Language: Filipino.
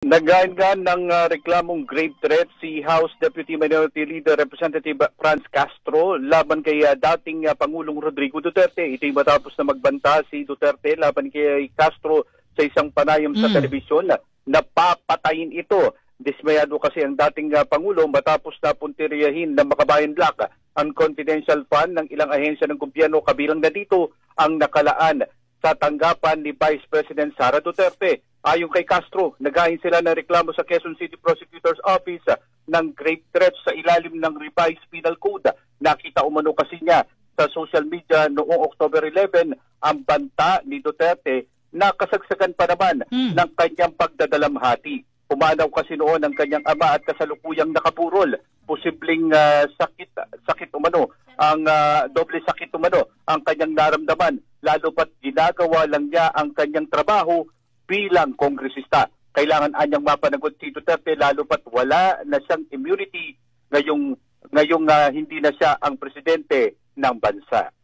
Naggaan ng reklamong grave threat si House Deputy Minority Leader Representative Franz Castro laban kay dating Pangulong Rodrigo Duterte. Ito'y matapos na magbanta si Duterte laban kay Castro sa isang panayam sa telebisyon na papatayin ito. Dismayado kasi ang dating Pangulo matapos na puntiryahin ng Makabayan Black ang confidential fund ng ilang ahensya ng gobyerno, kabilang na dito ang nakalaan sa tanggapan ni Vice President Sara Duterte. Ayon kay Castro, nagahin sila ng reklamo sa Quezon City Prosecutor's Office ng grave threats sa ilalim ng revised penal code. Nakita umano kasi niya sa social media noong October 11 ang banta ni Duterte na kasagsagan pa naman ng kanyang pagdadalamhati. Pumanaw kasi noon ang kanyang ama at kasalukuyang nakaburol. Posibleng sakit umano, ang doble sakit umano ang kanyang naramdaman, lalo pat ginagawa lang niya ang kanyang trabaho bilang kongresista. Kailangan anyang mapanagot si Duterte lalo pat wala na siyang immunity ngayong hindi na siya ang presidente ng bansa.